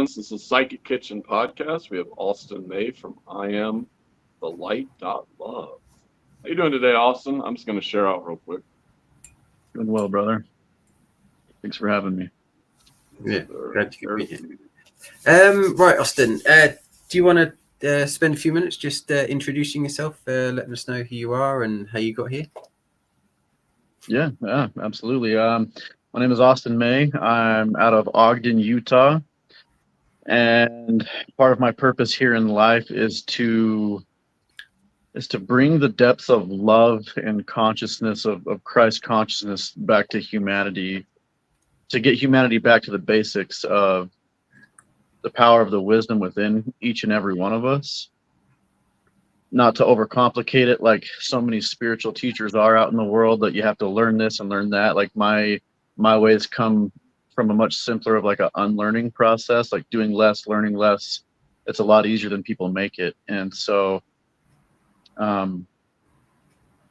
friends. This is Psychic Kitchen Podcast. We have Austin May from I Am the Light Love. How you doing today, Austin? I'm just going to share out real quick. Doing well, brother. Thanks for having me. Yeah, glad you could be here. Right, Austin, do you want to spend a few minutes just introducing yourself, letting us know who you are and how you got here? Yeah, absolutely. My name is Austin May. I'm out of Ogden, Utah. And part of my purpose here in life is to bring the depths of love and consciousness of Christ consciousness back to humanity, to get humanity back to the basics of the power of the wisdom within each and every one of us. Not to overcomplicate it like so many spiritual teachers are out in the world, that you have to learn this and learn that. Like my ways come from a much simpler of like an unlearning process, like doing less, learning less. It's a lot easier than people make it. And so my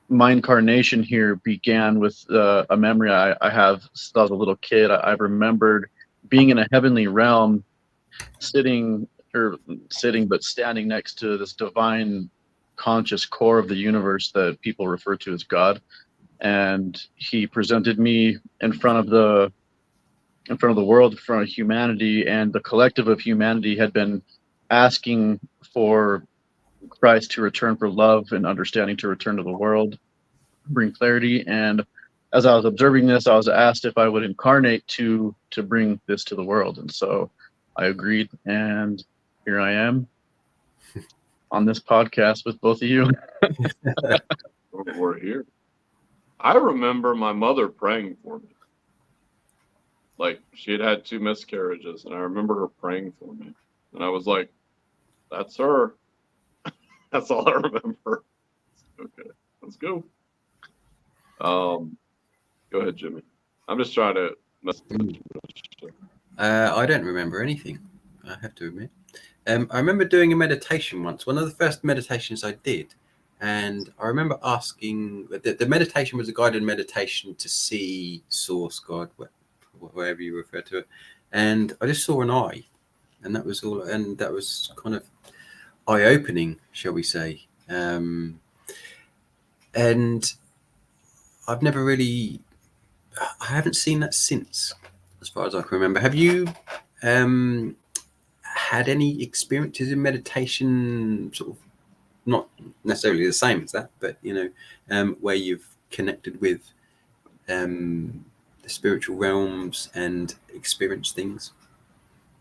incarnation here began with a memory I have since I was a little kid. I remembered being in a heavenly realm, standing next to this divine conscious core of the universe that people refer to as God. And he presented me in front of the world, in front of humanity, and the collective of humanity had been asking for Christ to return, for love and understanding to return to the world, bring clarity. And as I was observing this, I was asked if I would incarnate to bring this to the world. And so I agreed, and here I am on this podcast with both of you. We're here. I remember my mother praying for me. Like, she had had 2 miscarriages, and I remember her praying for me. And I was like, that's her. That's all I remember. Okay, let's go. Go ahead, Jimmy. I'm just trying to I don't remember anything, I have to admit. I remember doing a meditation once, one of the first meditations I did. And I remember asking, the meditation was a guided meditation to see Source, God, wherever you refer to it. And I just saw an eye, and that was all. And that was kind of eye-opening, shall we say. And I've never really, I haven't seen that since, as far as I can remember. Have you had any experiences in meditation, sort of not necessarily the same as that, but where you've connected with the spiritual realms and experienced things?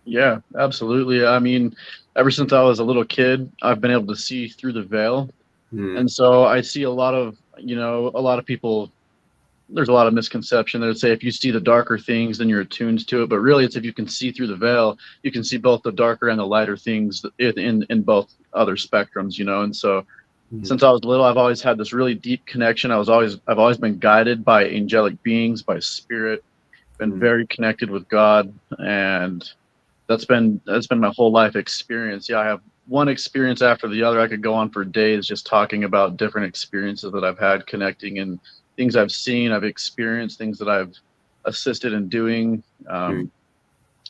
Yeah, absolutely. I mean, ever since I was a little kid, I've been able to see through the veil. And so I see a lot of people. There's a lot of misconception that would say if you see the darker things, then you're attuned to it. But really, it's if you can see through the veil, you can see both the darker and the lighter things in both other spectrums, And so since I was little, I've always had this really deep connection. I've always been guided by angelic beings, by spirit, been very connected with God. And that's been my whole life experience. Yeah, I have one experience after the other. I could go on for days just talking about different experiences that I've had, connecting, and things I've seen, I've experienced, things that I've assisted in doing. I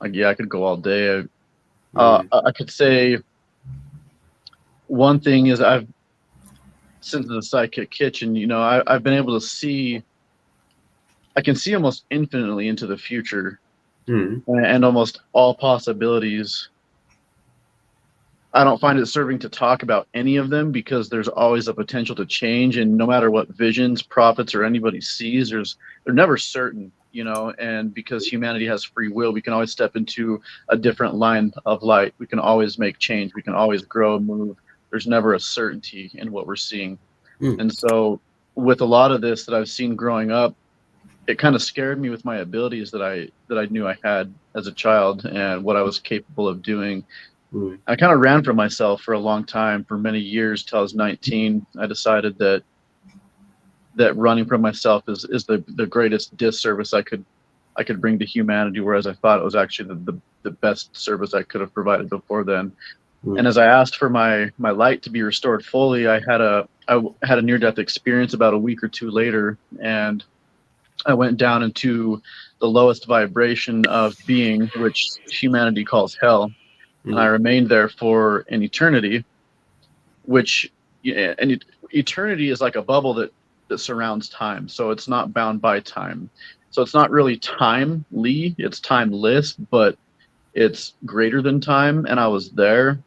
could go all day. I could say one thing is since the Psychic Kitchen, I've been able to see, I can see almost infinitely into the future and almost all possibilities. I don't find it serving to talk about any of them because there's always a potential to change, and no matter what visions, prophets, or anybody sees, they're never certain, and because humanity has free will, we can always step into a different line of light. We can always make change. We can always grow and move. There's never a certainty in what we're seeing. And so with a lot of this that I've seen growing up, it kind of scared me with my abilities that I knew I had as a child and what I was capable of doing. I kind of ran from myself for a long time, for many years, till I was 19. I decided that running from myself is the greatest disservice I could bring to humanity, whereas I thought it was actually the best service I could have provided before then. And as I asked for my light to be restored fully, I had a near-death experience about a week or two later, and I went down into the lowest vibration of being, which humanity calls hell, and I remained there for an eternity. Which yeah, and eternity is like a bubble that surrounds time, so it's not bound by time. So it's not really timely; it's timeless, but it's greater than time. And I was there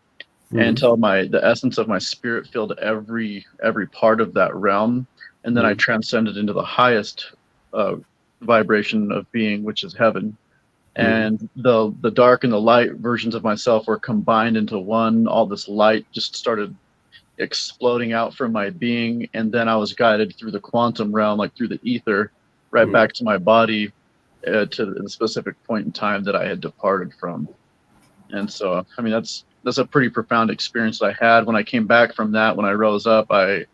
until the essence of my spirit filled every part of that realm, and then I transcended into the highest uh, vibration of being, which is heaven. And the dark and the light versions of myself were combined into one. All this light just started exploding out from my being, and then I was guided through the quantum realm, like through the ether, right back to my body, to the specific point in time that I had departed from. And so, I mean, that's a pretty profound experience that I had. When I came back from that, when I rose up, I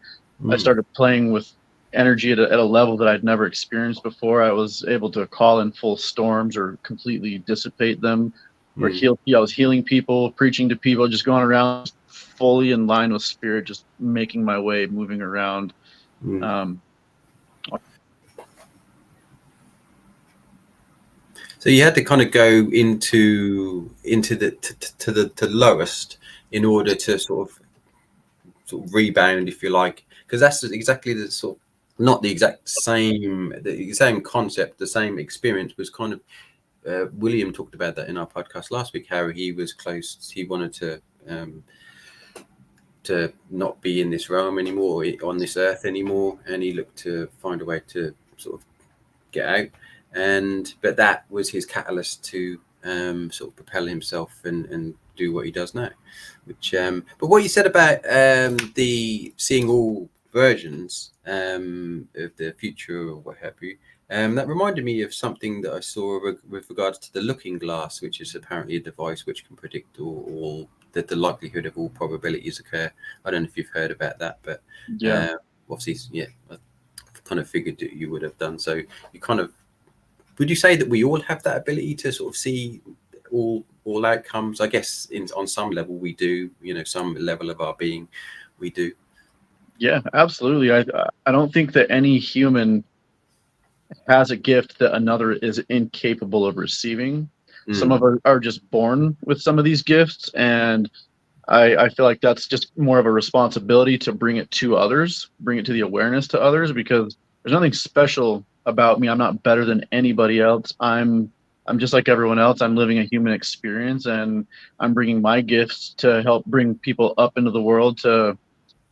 started playing with energy at a level that I'd never experienced before. I was able to call in full storms or completely dissipate them, or I was healing people, preaching to people, just going around fully in line with spirit, just making my way, moving around. So you had to kind of go into the lowest in order to sort of rebound, if you like, because that's exactly the sort of, not the exact same, the same concept, the same experience was kind of. William talked about that in our podcast last week. How he was close. He wanted to not be in this realm anymore, on this earth anymore, and he looked to find a way to sort of get out. But that was his catalyst to sort of propel himself and do what he does now. Which, but what you said about the seeing all versions of the future or what have you, that reminded me of something that I saw with regards to the looking glass, which is apparently a device which can predict all the likelihood of all probabilities occur. I don't know if you've heard about that, but obviously, yeah, I kind of figured that you would have done. So you kind of, would you say that we all have that ability to sort of see all outcomes? I guess on some level we do, some level of our being we do. Yeah, absolutely. I don't think that any human has a gift that another is incapable of receiving. Some of us are just born with some of these gifts, and I feel like that's just more of a responsibility to bring it to others, bring it to the awareness to others, because there's nothing special about me. I'm not better than anybody else. I'm just like everyone else. I'm living a human experience, and I'm bringing my gifts to help bring people up into the world, to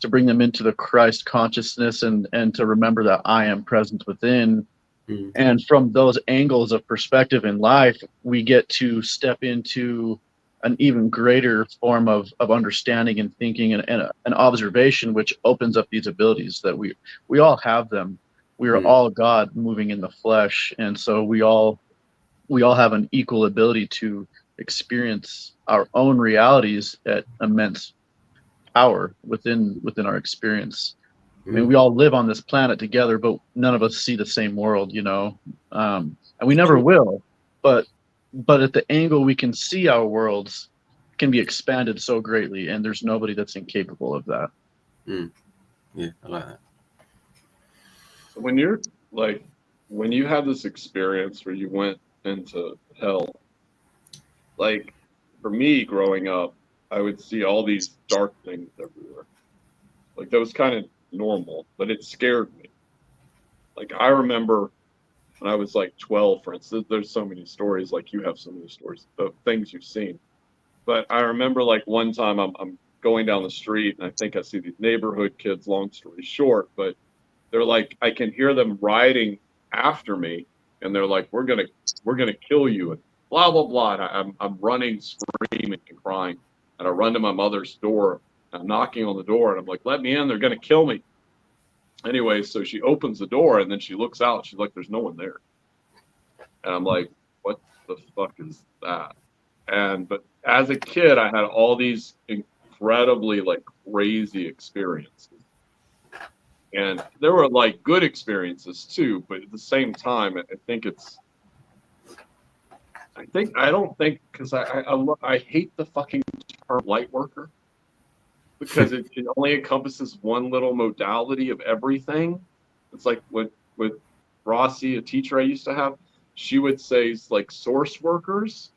bring them into the Christ consciousness, and to remember that I am present within. And from those angles of perspective in life, we get to step into an even greater form of understanding and thinking, and an observation, which opens up these abilities that we all have them. We are all God moving in the flesh, and so we all have an equal ability to experience our own realities at immense power within our experience. I mean, we all live on this planet together, but none of us see the same world, and we never will. But at the angle we can see our worlds can be expanded so greatly, and there's nobody that's incapable of that. Yeah, I like that. So when you had this experience where you went into hell, like for me growing up, I would see all these dark things everywhere. Like that was kind of normal, but it scared me. Like I remember when I was like 12, for instance, there's so many stories, like you have so many stories of things you've seen. But I remember like one time I'm going down the street and I think I see these neighborhood kids, long story short, but they're like, I can hear them riding after me and they're like, we're gonna kill you and blah blah blah. And I'm running, screaming and crying. And I run to my mother's door. I'm knocking on the door and I'm like, let me in, they're gonna kill me. Anyway, so she opens the door and then she looks out. She's like, there's no one there. And I'm like, what the fuck is that? But as a kid, I had all these incredibly like crazy experiences. And there were like good experiences too, but at the same time, I don't think, because I hate the fucking term light worker, because it only encompasses one little modality of everything. It's like with Rossi, a teacher I used to have, she would say like source workers,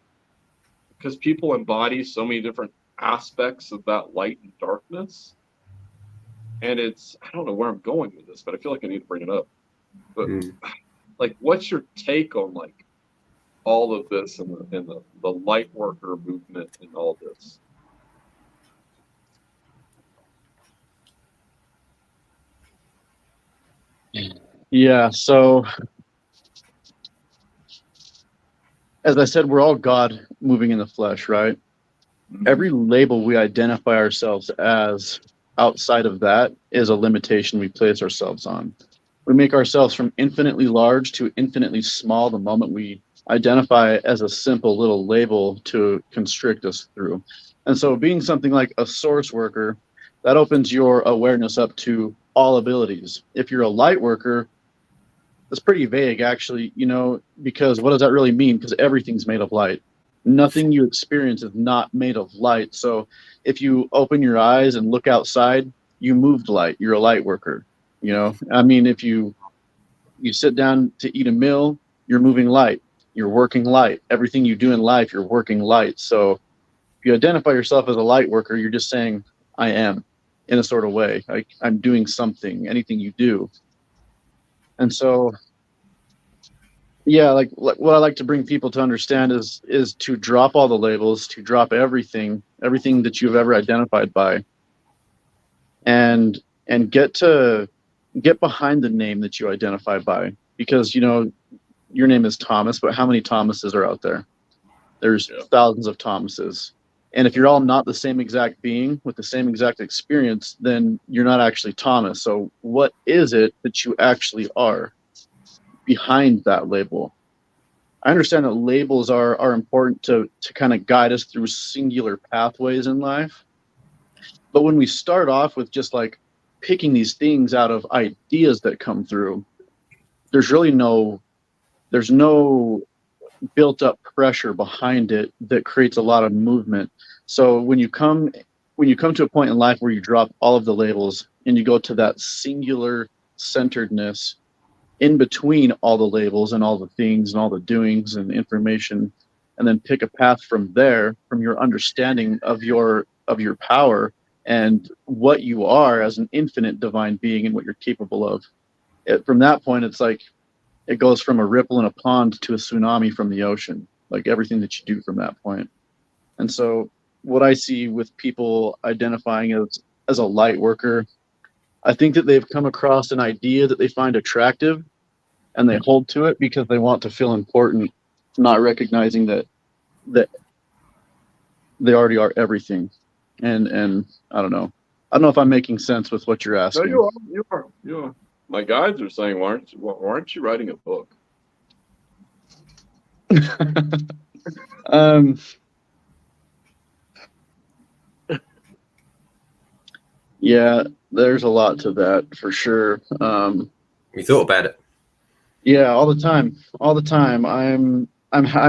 because people embody so many different aspects of that light and darkness. And it's, I don't know where I'm going with this, but I feel like I need to bring it up. But like, what's your take on like all of this and the light worker movement and all this? Yeah. So as I said, we're all God moving in the flesh, right? Every label we identify ourselves as outside of that is a limitation we place ourselves on. We make ourselves from infinitely large to infinitely small the moment we identify as a simple little label to constrict us through. And so being something like a source worker, that opens your awareness up to all abilities. If you're a light worker, that's pretty vague, actually, because what does that really mean? Because everything's made of light. Nothing you experience is not made of light. So if you open your eyes and look outside, you moved light. You're a light worker. I mean, if you sit down to eat a meal, you're moving light. You're working light. Everything you do in life, you're working light. So if you identify yourself as a light worker, you're just saying, I am, in a sort of way. I'm doing something, anything you do. And so, yeah, like what I like to bring people to understand is to drop all the labels, to drop everything that you've ever identified by, and get behind the name that you identify by, because your name is Thomas, but how many Thomases are out there? There's thousands of Thomases, and if you're all not the same exact being with the same exact experience, then you're not actually Thomas. So what is it that you actually are behind that label? I understand that labels are important to kind of guide us through singular pathways in life. But when we start off with just like picking these things out of ideas that come through, there's no built up pressure behind it that creates a lot of movement. So when you come to a point in life where you drop all of the labels and you go to that singular centeredness in between all the labels and all the things and all the doings and information, and then pick a path from there, from your understanding of your power and what you are as an infinite divine being and what you're capable of. From that point, it's like it goes from a ripple in a pond to a tsunami from the ocean, like everything that you do from that point. And so what I see with people identifying as a light worker, I think that they've come across an idea that they find attractive and they hold to it because they want to feel important, not recognizing that they already are everything. And I don't know. I don't know if I'm making sense with what you're asking. No, you are. My guides are saying, why aren't you writing a book? Yeah, there's a lot to that for sure. We thought about it. Yeah, all the time. I'm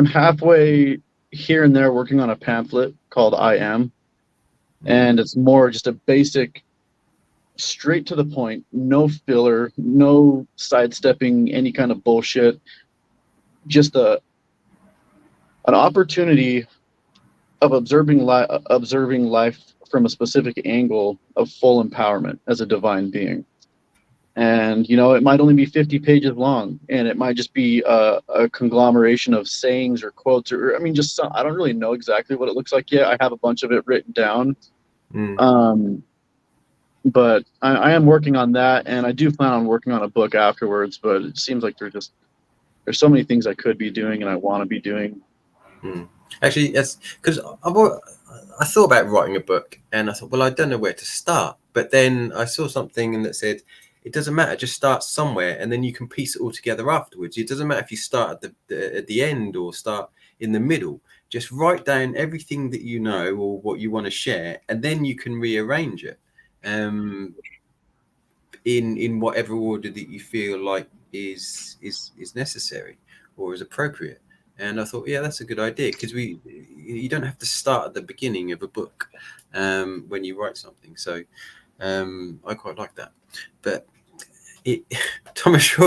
halfway here and there working on a pamphlet called I Am, and it's more just a basic, straight to the point, no filler, no sidestepping any kind of bullshit. Just an opportunity of observing life from a specific angle of full empowerment as a divine being. And it might only be 50 pages long, and it might just be a conglomeration of sayings or quotes, or I mean, just I don't really know exactly what it looks like yet. I have a bunch of it written down, but I am working on that, and I do plan on working on a book afterwards. But it seems like there's so many things I could be doing and I want to be doing. Actually, that's because I thought about writing a book, and I thought, well, I don't know where to start. But then I saw something that said, it doesn't matter, just start somewhere, and then you can piece it all together afterwards. It doesn't matter if you start at the end or start in the middle. Just write down everything that you know or what you want to share, and then you can rearrange it in whatever order that you feel like is necessary or is appropriate. And I thought, yeah, that's a good idea, because you don't have to start at the beginning of a book when you write something. So I quite like that. But Thomas,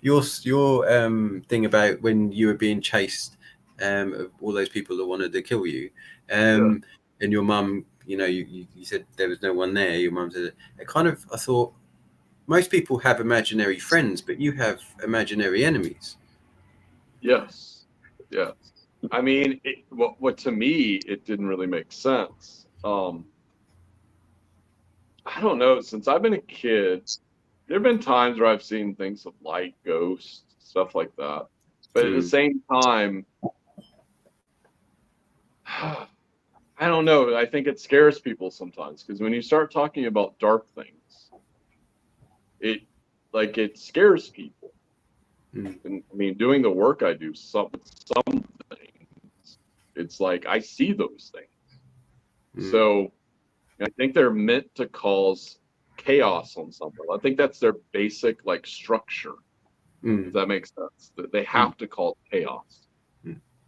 your thing about when you were being chased, of all those people that wanted to kill you, and your mum, you said there was no one there. Your mum said it kind of. I thought most people have imaginary friends, but you have imaginary enemies. Yes. Yes. I mean, what to me, it didn't really make sense. I don't know. Since I've been a kid, there have been times where I've seen things of light, ghosts, stuff like that. But at the same time, I don't know. I think it scares people sometimes because when you start talking about dark things, it scares people. And I mean, doing the work I do, some things, it's like I see those things. So I think they're meant to cause chaos on something. I think that's their basic like structure. If that makes sense. They have to cause chaos.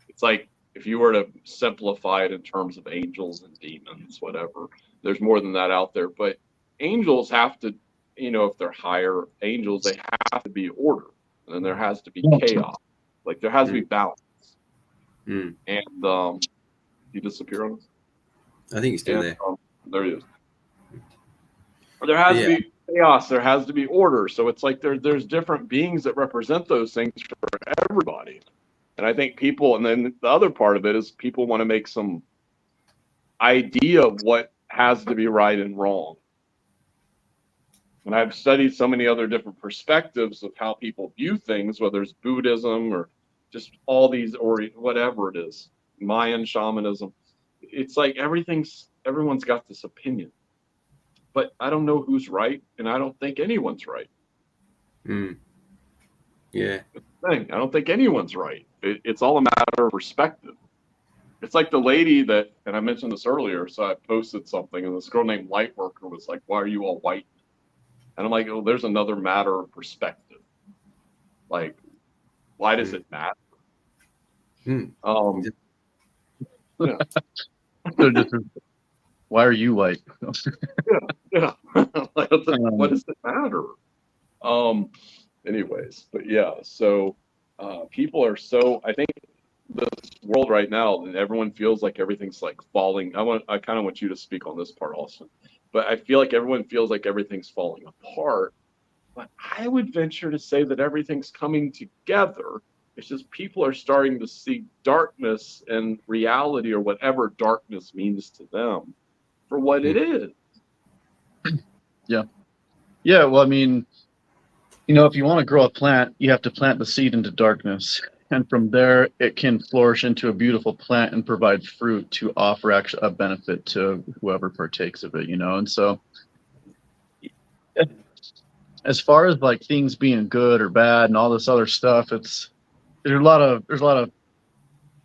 It's like if you were to simplify it in terms of angels and demons, whatever. There's more than that out there, but angels have to, if they're higher angels, they have to be order, and then there has to be chaos. Like there has to be balance. And he disappear on us. I think he's still there. There he is. There has to be chaos. There has to be order. So it's like there's different beings that represent those things for everybody. And I think people, and then the other part of it is people want to make some idea of what has to be right and wrong. And I've studied so many other different perspectives of how people view things, whether it's Buddhism or just all these, or whatever it is, Mayan shamanism. It's like everyone's got this opinion. But I don't know who's right, and I don't think anyone's right. Yeah. I don't think anyone's right. It's all a matter of perspective. It's like the lady that, and I mentioned this earlier, so I posted something, and this girl named Lightworker was like, "Why are you all white?" And I'm like, "Oh, there's another matter of perspective. Like, why does it matter?" So just, why are you white? Yeah. What does it matter? Anyways, but yeah, so people are so, I think this world right now, and everyone feels like everything's like falling. I kind of want you to speak on this part, Austin, but I feel like everyone feels like everything's falling apart. But I would venture to say that everything's coming together. It's just people are starting to see darkness and reality, or whatever darkness means to them, for what it is. Yeah, well, I mean, if you want to grow a plant, you have to plant the seed into darkness. And from there, it can flourish into a beautiful plant and provide fruit to offer actually a benefit to whoever partakes of it, And so as far as like things being good or bad and all this other stuff, there's a lot of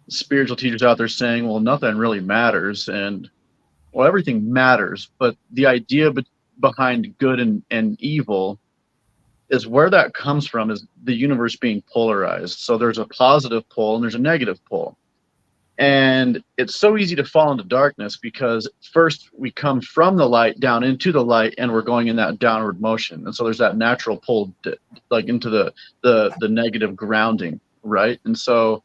spiritual teachers out there saying, well, nothing really matters. And well, everything matters, but the idea behind good and evil is where that comes from, is the universe being polarized. So there's a positive pole and there's a negative pole. And it's so easy to fall into darkness because first we come from the light down into the light, and we're going in that downward motion. And so there's that natural pull like into the negative grounding, right? And so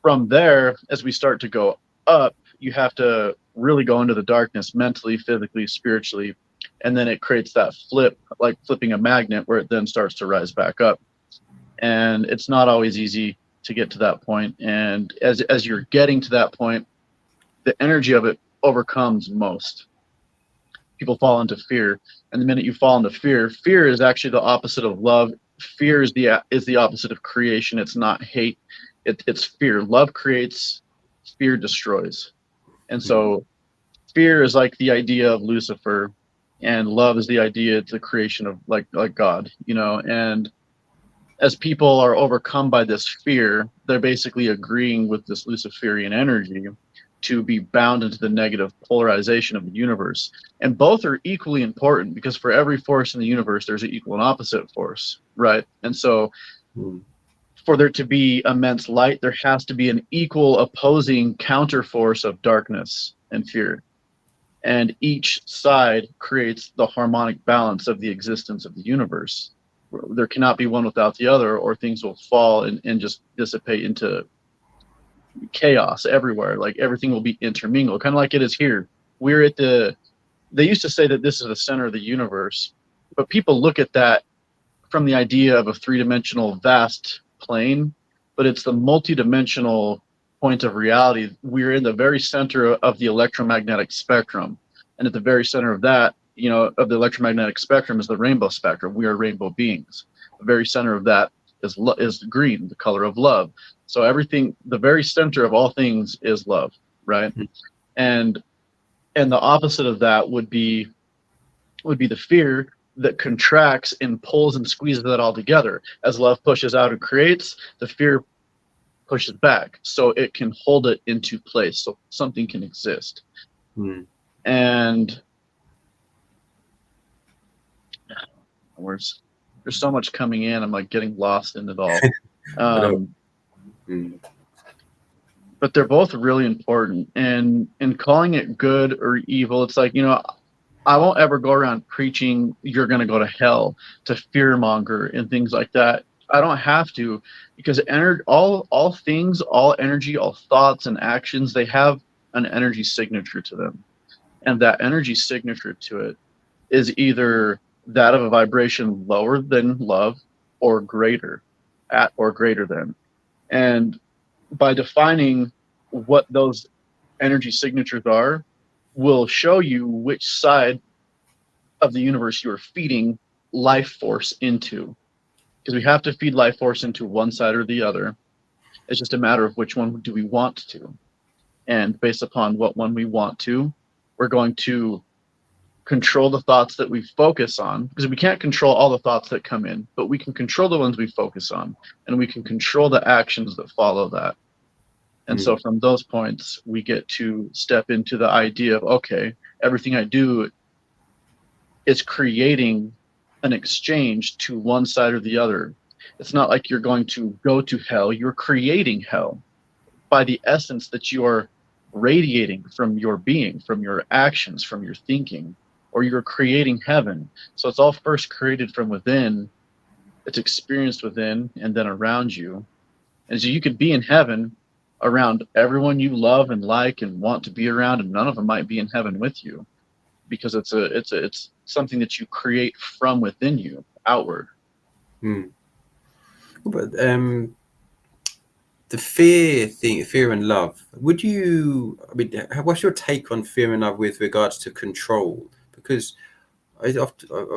from there, as we start to go up, you have to really go into the darkness mentally, physically, spiritually, and then it creates that flip, like flipping a magnet, where it then starts to rise back up. And it's not always easy to get to that point. And as you're getting to that point, the energy of it overcomes most. People fall into fear, and the minute you fall into fear is actually the opposite of love. Fear is the opposite of creation. It's not hate. It's fear. Love creates, fear destroys. And so fear is like the idea of Lucifer, and love is the idea, it's the creation of like God, and as people are overcome by this fear, they're basically agreeing with this Luciferian energy to be bound into the negative polarization of the universe. And both are equally important, because for every force in the universe, there's an equal and opposite force, right? And so for there to be immense light, there has to be an equal opposing counter force of darkness and fear. And each side creates the harmonic balance of the existence of the universe. There cannot be one without the other, or things will fall and just dissipate into chaos everywhere. Like everything will be intermingled, kind of like it is here. We're at the. They used to say that this is the center of the universe, but people look at that from the idea of a three-dimensional vast plane, but it's the multi-dimensional point of reality. We're in the very center of the electromagnetic spectrum, and at the very center of that, of the electromagnetic spectrum is the rainbow spectrum. We are rainbow beings. The very center of that is green, the color of love. So everything, the very center of all things is love, right? Mm-hmm. And the opposite of that would be the fear that contracts and pulls and squeezes that all together. As love pushes out and creates, the fear pushes back so it can hold it into place, so something can exist. And there's so much coming in, I'm like getting lost in it all. But they're both really important, and calling it good or evil, it's like, I won't ever go around preaching you're going to go to hell, to fearmonger and things like that. I don't have to, because all things, all energy, all thoughts and actions, they have an energy signature to them. And that energy signature to it is either that of a vibration lower than love or greater, at or greater than. And by defining what those energy signatures are, will show you which side of the universe you are feeding life force into. Because we have to feed life force into one side or the other. It's just a matter of which one do we want to. And based upon what one we want to, we're going to control the thoughts that we focus on. Because we can't control all the thoughts that come in, but we can control the ones we focus on. And we can control the actions that follow that. And so from those points, we get to step into the idea of, okay, everything I do is creating an exchange to one side or the other. It's not like you're going to go to hell. You're creating hell by the essence that you are radiating from your being, from your actions, from your thinking, or you're creating heaven. So it's all first created from within. It's experienced within and then around you. And so you could be in heaven around everyone you love and like and want to be around, and none of them might be in heaven with you, because it's something that you create from within you outward. But the fear and love, what's your take on fear and love with regards to control? Because I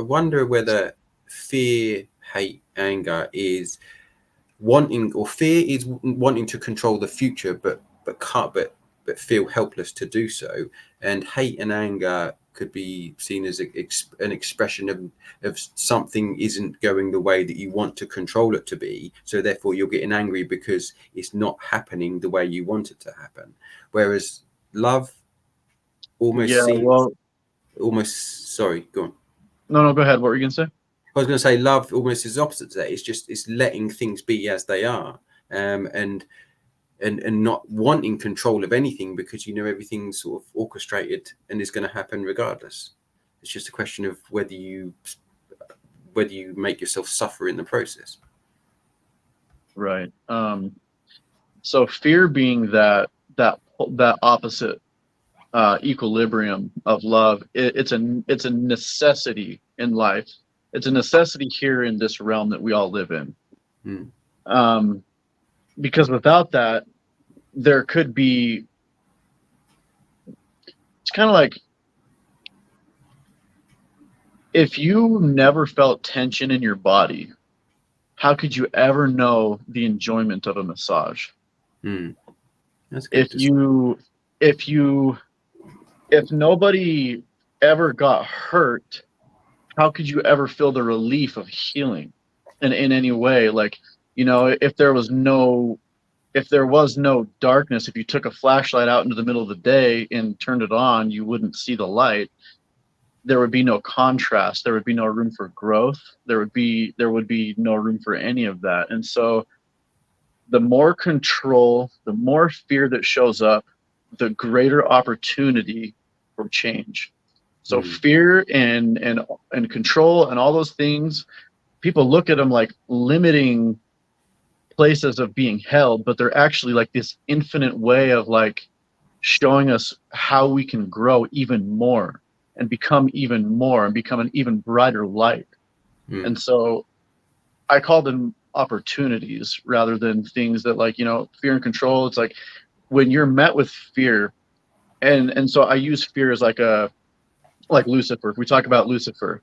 wonder whether fear, hate, anger is wanting, or fear is wanting to control the future, but feel helpless to do so, and hate and anger could be seen as an expression of something isn't going the way that you want to control it to be, so therefore you're getting angry because it's not happening the way you want it to happen. Whereas love almost sorry, go on. No, go ahead. What were you gonna say? I was going to say love almost is opposite to that. It's letting things be as they are, and not wanting control of anything, because everything's sort of orchestrated and is going to happen regardless. It's just a question of whether you make yourself suffer in the process. Right. So fear being that opposite equilibrium of love, it's a necessity in life. It's a necessity here in this realm that we all live in. Because without that, there could be, it's kind of like, if you never felt tension in your body, how could you ever know the enjoyment of a massage? That's good. If nobody ever got hurt, how could you ever feel the relief of healing in any way? Like, if there was no darkness, if you took a flashlight out into the middle of the day and turned it on, you wouldn't see the light. There would be no contrast. There would be no room for growth. There would be no room for any of that. And so the more control, the more fear that shows up, the greater opportunity for change. So fear and control and all those things, people look at them like limiting places of being held, but they're actually like this infinite way of like showing us how we can grow even more and become even more and become an even brighter light. And so I call them opportunities rather than things that, like, you know, fear and control. It's like when you're met with fear, and so I use fear as like Lucifer. If we talk about Lucifer,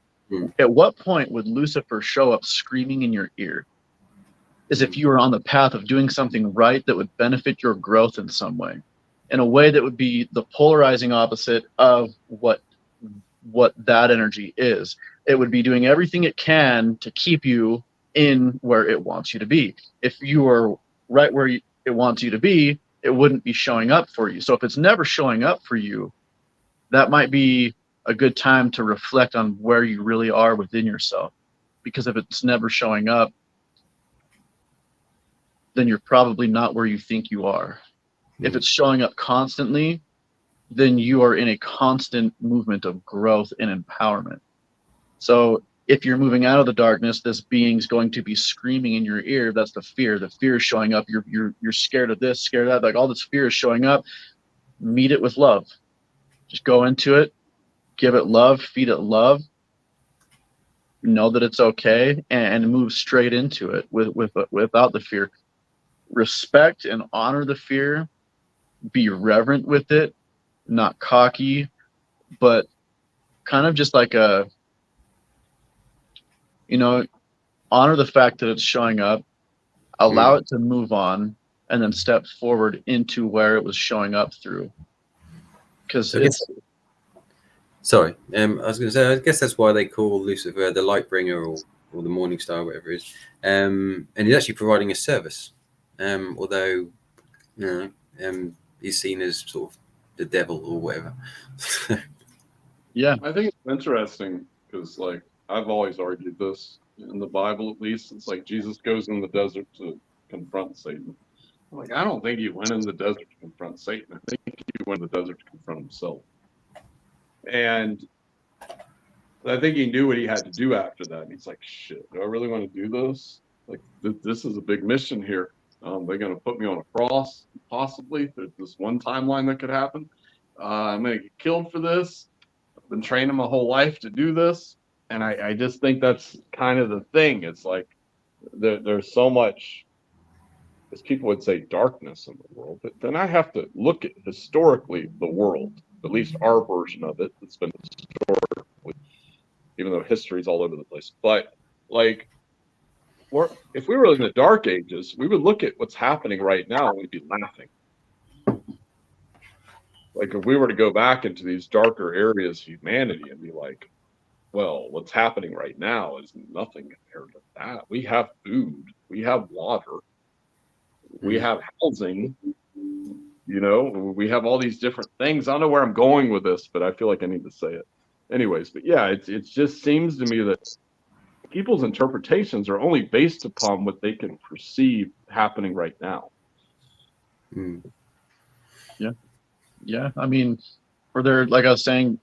at what point would Lucifer show up screaming in your ear? Is if you were on the path of doing something right that would benefit your growth in some way, in a way that would be the polarizing opposite of what that energy is. It would be doing everything it can to keep you in where it wants you to be. If you are right where it wants you to be, it wouldn't be showing up for you. So if it's never showing up for you, that might be a good time to reflect on where you really are within yourself. Because if it's never showing up, then you're probably not where you think you are. If it's showing up constantly, then you are in a constant movement of growth and empowerment. So if you're moving out of the darkness, this being's going to be screaming in your ear. That's the fear. The fear is showing up. You're scared of this, scared of that. Like all this fear is showing up. Meet it with love. Just go into it, give it love, feed it love. Know that it's okay, and move straight into it without the fear. Respect and honor the fear. Be reverent with it, not cocky, but kind of just like honor the fact that it's showing up, allow it to move on, and then step forward into where it was showing up through. Because sorry, I was going to say, I guess that's why they call Lucifer the light bringer or the morning star, whatever it is. And he's actually providing a service, although he's seen as sort of the devil or whatever. Yeah, I think it's interesting because, like, I've always argued this in the Bible, at least. It's like Jesus goes in the desert to confront Satan. I'm like, I don't think he went in the desert to confront Satan. I think he went in the desert to confront himself. And I think he knew what he had to do after that. And he's like, shit, do I really want to do this? Like, this is a big mission here. They're going to put me on a cross, possibly. There's this one timeline that could happen. I'm going to get killed for this. I've been training my whole life to do this. And I just think that's kind of the thing. It's like there's so much, as people would say, darkness in the world. But then I have to look at historically the world, at least our version of it. It's been historically, even though history's all over the place. But like, if we were in the dark ages, we would look at what's happening right now and we'd be laughing. Like if we were to go back into these darker areas of humanity and be like, well, what's happening right now is nothing compared to that. We have food, we have water, we have housing, we have all these different things. I don't know where I'm going with this, but I feel like I need to say it. Anyways, but yeah, it just seems to me that people's interpretations are only based upon what they can perceive happening right now. Yeah. I mean, or they're, like I was saying,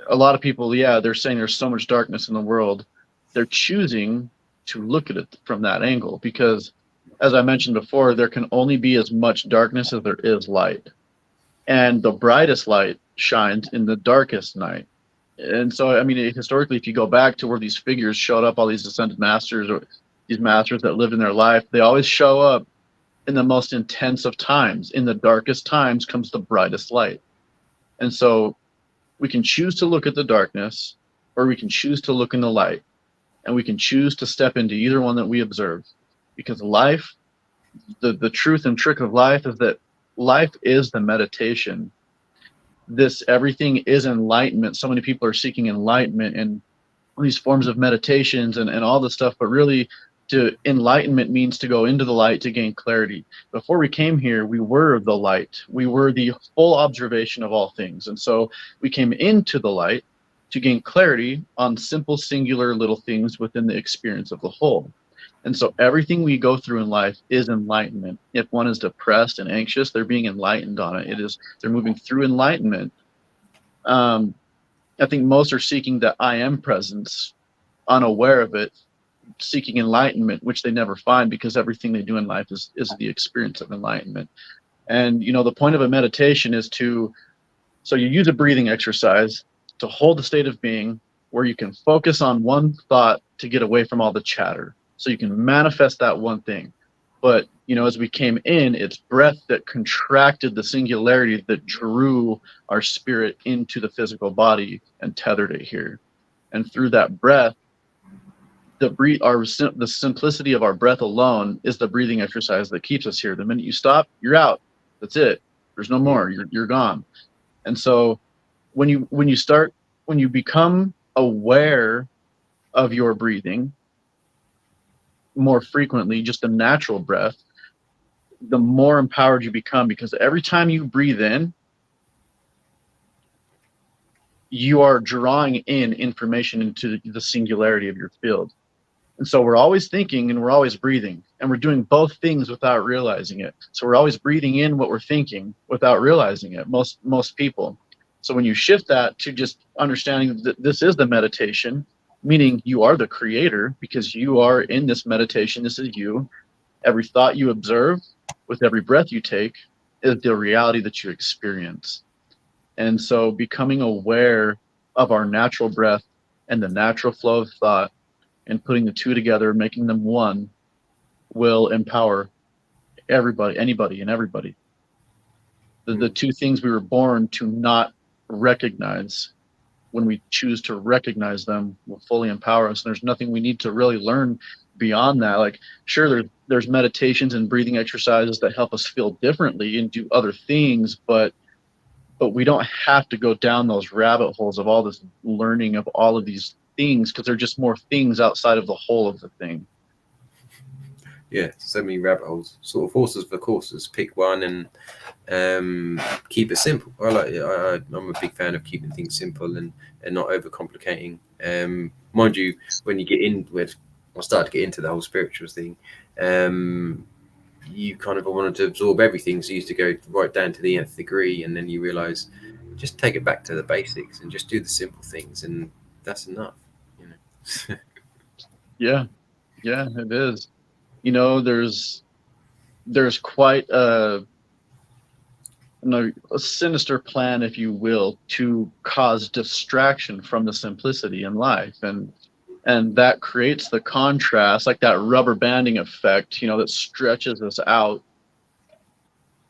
a lot of people, they're saying there's so much darkness in the world. They're choosing to look at it from that angle because, as I mentioned before, there can only be as much darkness as there is light. And the brightest light shines in the darkest night. And so, I mean, historically, if you go back to where these figures showed up, all these ascended masters or these masters that lived in their life, they always show up in the most intense of times. In the darkest times comes the brightest light. And so we can choose to look at the darkness or we can choose to look in the light. And we can choose to step into either one that we observe. Because life, the truth and trick of life is that life is the meditation. Everything is enlightenment. So many people are seeking enlightenment and these forms of meditations and all this stuff, but really enlightenment means to go into the light to gain clarity. Before we came here, we were the light. We were the full observation of all things. And so we came into the light to gain clarity on simple, singular little things within the experience of the whole. And so everything we go through in life is enlightenment. If one is depressed and anxious, they're being enlightened on it. They're moving through enlightenment. I think most are seeking the I am presence, unaware of it, seeking enlightenment, which they never find because everything they do in life is the experience of enlightenment. And the point of a meditation is so you use a breathing exercise to hold the state of being where you can focus on one thought to get away from all the chatter. So you can manifest that one thing. But, as we came in, it's breath that contracted the singularity that drew our spirit into the physical body and tethered it here. And through that breath, the simplicity of our breath alone is the breathing exercise that keeps us here. The minute you stop, you're out. That's it. There's no more. You're gone. And so when you become aware of your breathing more frequently, just a natural breath, the more empowered you become, because every time you breathe in, you are drawing in information into the singularity of your field. And so we're always thinking and we're always breathing, and we're doing both things without realizing it. So we're always breathing in what we're thinking without realizing it, most people. So when you shift that to just understanding that this is the meditation, meaning you are the creator because you are in this meditation, this is you. Every thought you observe with every breath you take is the reality that you experience. And so becoming aware of our natural breath and the natural flow of thought and putting the two together, making them one, will empower everybody, anybody and everybody. The two things we were born to not recognize, when we choose to recognize them, will fully empower us. And there's nothing we need to really learn beyond that. Like, sure, there's meditations and breathing exercises that help us feel differently and do other things, but we don't have to go down those rabbit holes of all this learning of all of these things, because they're just more things outside of the whole of the thing. Yeah, so many rabbit holes. Sort of horses for courses. Pick one and keep it simple. I'm a big fan of keeping things simple and not overcomplicating. Mind you, when you get in with, I started to get into the whole spiritual thing. You kind of wanted to absorb everything, so you used to go right down to the nth degree, and then you realize just take it back to the basics and just do the simple things, and that's enough. Yeah, it is. There's quite a sinister plan, if you will, to cause distraction from the simplicity in life, and that creates the contrast, like that rubber banding effect, that stretches us out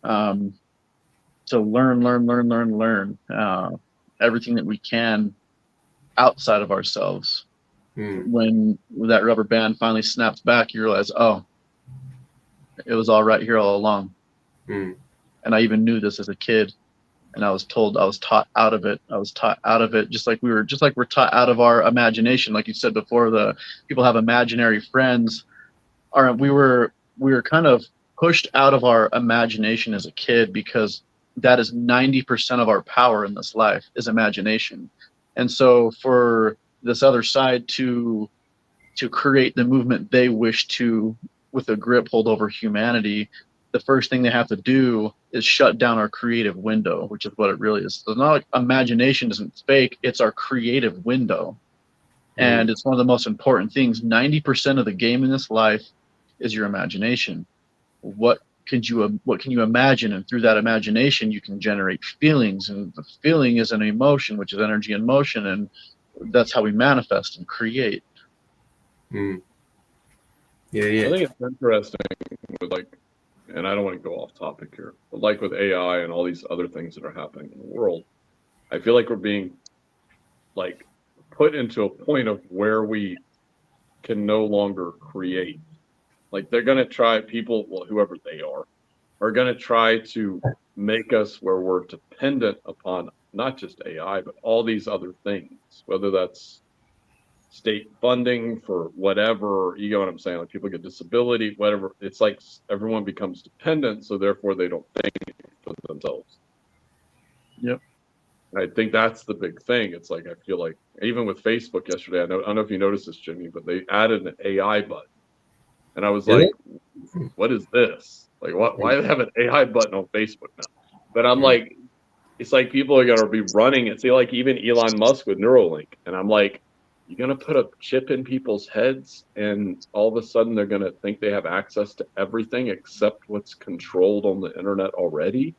to learn everything that we can outside of ourselves. When that rubber band finally snaps back, you realize, oh, it was all right here all along. And I even knew this as a kid, and I was taught out of it. Just like we're taught out of our imagination. Like you said before, the people have imaginary friends. We were kind of pushed out of our imagination as a kid, because that is 90% of our power in this life is imagination. And so for this other side to create the movement they wish to, with a grip hold over humanity, the first thing they have to do is shut down our creative window, which is what it really is. So it's not like imagination isn't fake, it's our creative window. And it's one of the most important things. 90% of the game in this life is your imagination. What can you imagine? And through that imagination, you can generate feelings, and the feeling is an emotion, which is energy in motion, and that's how we manifest and create. Yeah. I think it's interesting with, like, and I don't want to go off topic here, but like with AI and all these other things that are happening in the world, I feel like we're being like put into a point of where we can no longer create. Like, they're going to try, people, well, whoever they are going to try to make us where we're dependent upon not just AI, but all these other things, whether that's state funding for whatever, you know what I'm saying? Like, people get disability, whatever. It's like everyone becomes dependent, so therefore they don't think for themselves. Yep. I think that's the big thing. It's like, I feel like even with Facebook yesterday, I don't know if you noticed this, Jimmy, but they added an AI button. And I was like, what is this? Like, why do they have an AI button on Facebook now? But I'm like, it's like people are going to be running it. See, like even Elon Musk with Neuralink. And I'm like, you're going to put a chip in people's heads and all of a sudden they're going to think they have access to everything except what's controlled on the internet already.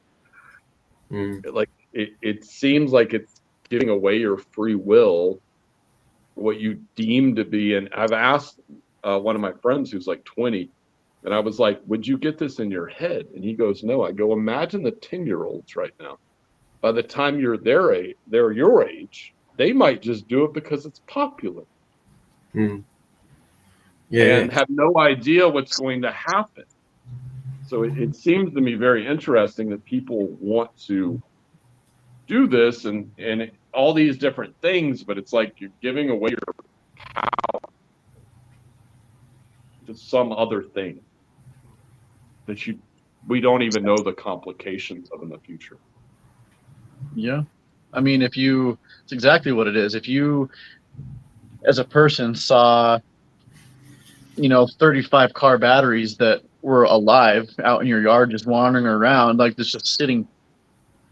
Like it seems like it's giving away your free will, what you deem to be. And I've asked one of my friends who's like 20, and I was like, would you get this in your head? And he goes, no. I go, imagine the 10-year-olds right now. By the time you're they're your age, they might just do it because it's popular. Yeah. And have no idea what's going to happen. So it seems to me very interesting that people want to do this and all these different things, but it's like you're giving away your power to some other thing that we don't even know the complications of in the future. Yeah. I mean, it's exactly what it is. If you, as a person, saw, 35 car batteries that were alive out in your yard, just wandering around, like this just sitting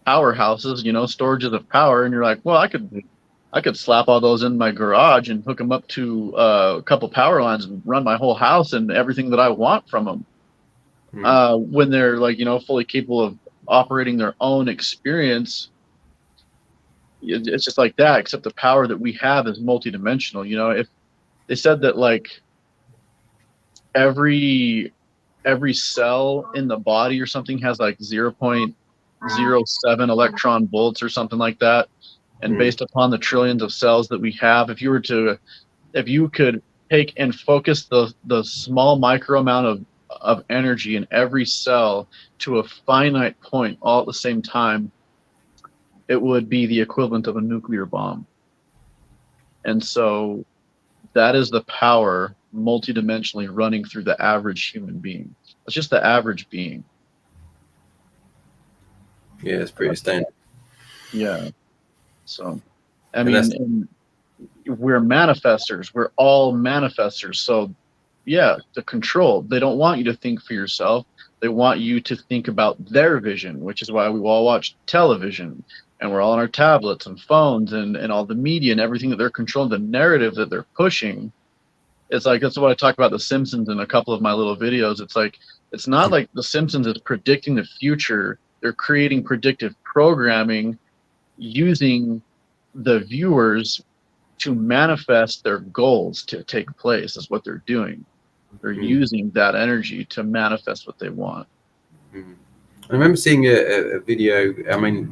powerhouses, storages of power. And you're like, well, I could slap all those in my garage and hook them up to a couple power lines and run my whole house and everything that I want from them. When they're like, fully capable of operating their own experience, it's just like that, except the power that we have is multidimensional. If they said that like every cell in the body or something has like 0.07 electron volts or something like that, and based upon the trillions of cells that we have, if you could take and focus the small micro amount of energy in every cell to a finite point all at the same time, it would be the equivalent of a nuclear bomb. And so that is the power multidimensionally running through the average human being. It's just the average being. Yeah, it's pretty standard. Yeah. So, I mean, we're manifestors. We're all manifestors. So, yeah, the control. They don't want you to think for yourself. They want you to think about their vision, which is why we all watch television and we're all on our tablets and phones and all the media and everything that they're controlling, the narrative that they're pushing. It's like, that's what I talk about The Simpsons in a couple of my little videos. It's like, it's not like The Simpsons is predicting the future. They're creating predictive programming using the viewers to manifest their goals to take place, is what they're doing. They're using that energy to manifest what they want. I remember seeing a video. I mean,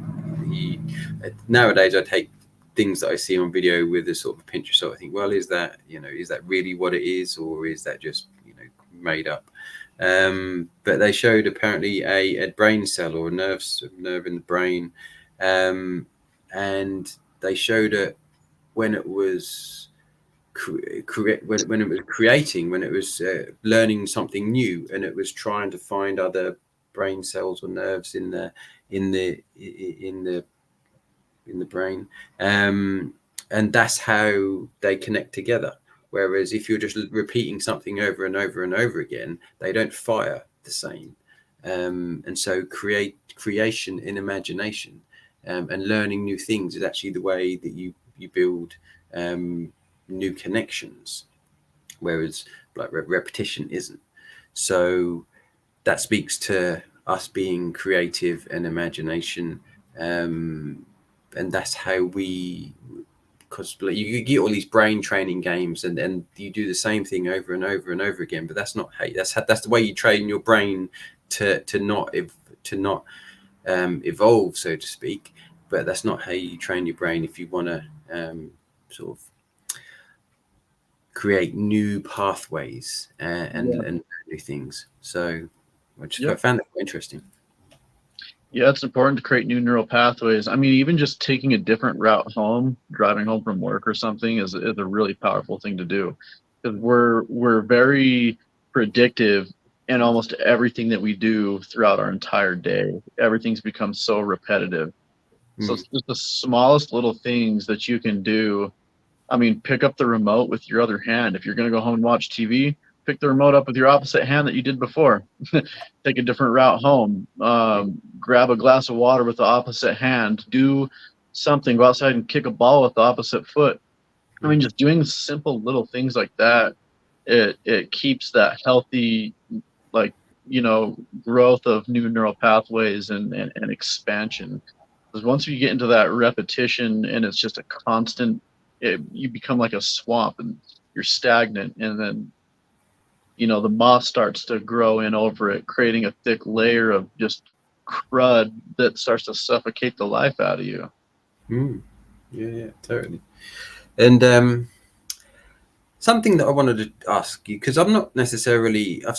nowadays I take things that I see on video with a sort of a pinch of salt. I think, well, is that really what it is, or is that just made up? But they showed apparently a brain cell or a nerve in the brain, and they showed it when it was when it was creating, when it was learning something new, and it was trying to find other brain cells or nerves in the brain, and that's how they connect together. Whereas if you're just repeating something over and over and over again, they don't fire the same. And so creation in imagination and learning new things is actually the way that you build new connections, whereas like repetition isn't. So that speaks to us being creative and imagination, and that's how because like you get all these brain training games and you do the same thing over and over and over again, but that's not how that's the way you train your brain to not evolve, so to speak. But that's not how you train your brain if you want to sort of create new pathways and new things. So I found that quite interesting. Yeah, it's important to create new neural pathways. I mean, even just taking a different route home, driving home from work or something is a really powerful thing to do, because we're very predictive in almost everything that we do throughout our entire day. Everything's become so repetitive. So it's just the smallest little things that you can do. I mean, pick up the remote with your other hand. If you're going to go home and watch TV, pick the remote up with your opposite hand that you did before. Take a different route home. Grab a glass of water with the opposite hand. Do something. Go outside and kick a ball with the opposite foot. I mean, just doing simple little things like that, it keeps that healthy, like, growth of new neural pathways and expansion. Because once you get into that repetition and it's just a constant, you become like a swamp and you're stagnant. And then, the moss starts to grow in over it, creating a thick layer of just crud that starts to suffocate the life out of you. Yeah, totally. And something that I wanted to ask you, because I'm not necessarily, I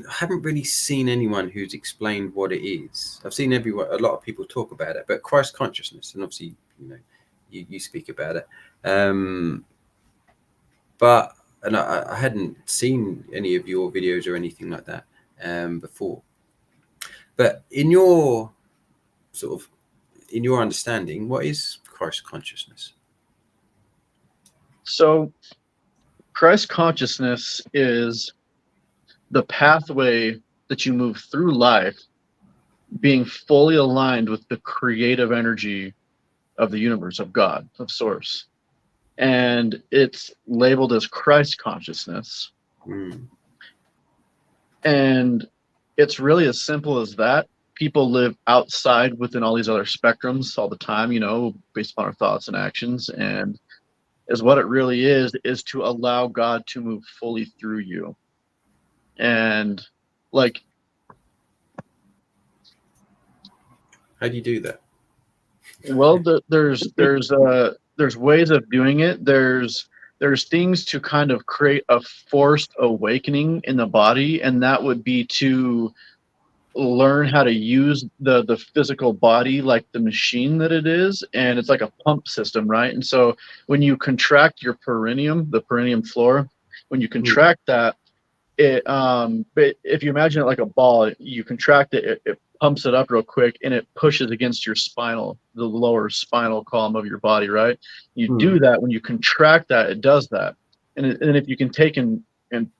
haven't really seen anyone who's explained what it is. I've seen a lot of people talk about it, but Christ consciousness, and obviously, you speak about it. But I hadn't seen any of your videos or anything like that before. But in your understanding, what is Christ consciousness? So Christ consciousness is the pathway that you move through life being fully aligned with the creative energy of the universe, of God, of Source. And it's labeled as Christ consciousness. And it's really as simple as that. People live outside within all these other spectrums all the time, based upon our thoughts and actions. And is what it really is to allow God to move fully through you. And like, how do you do that? Well, there's ways of doing it. There's things to kind of create a forced awakening in the body, and that would be to learn how to use the physical body like the machine that it is, and it's like a pump system, right? And so when you contract your perineum, the perineum floor, when you contract that, but if you imagine it like a ball, you contract it, it pumps it up real quick, and it pushes against your the lower spinal column of your body, right? You do that when you contract that, it does that. And if you can take and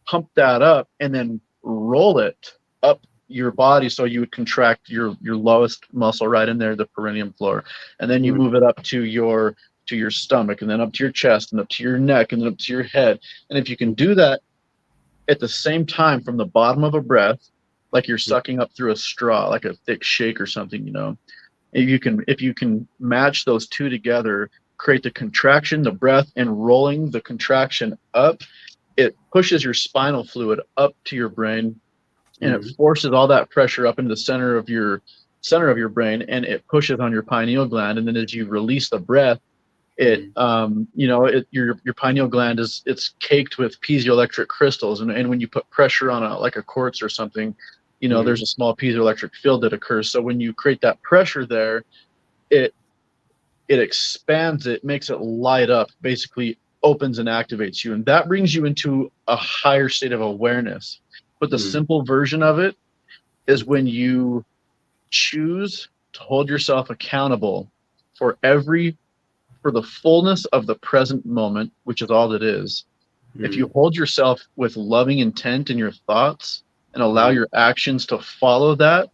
pump that up and then roll it up your body, so you would contract your lowest muscle right in there, the perineum floor, and then you move it up to your stomach, and then up to your chest, and up to your neck, and then up to your head. And if you can do that at the same time from the bottom of a breath, like you're sucking up through a straw, like a thick shake or something, if you can match those two together, create the contraction, the breath, and rolling the contraction up, it pushes your spinal fluid up to your brain, and it forces all that pressure up into the center of your brain, and it pushes on your pineal gland. And then as you release the breath, your pineal gland it's caked with piezoelectric crystals, and when you put pressure on a quartz or something, there's a small piezoelectric field that occurs. So when you create that pressure there, it expands it, makes it light up, basically opens and activates you, and that brings you into a higher state of awareness. But the simple version of it is when you choose to hold yourself accountable for the fullness of the present moment, which is all it is. If you hold yourself with loving intent in your thoughts and allow your actions to follow that,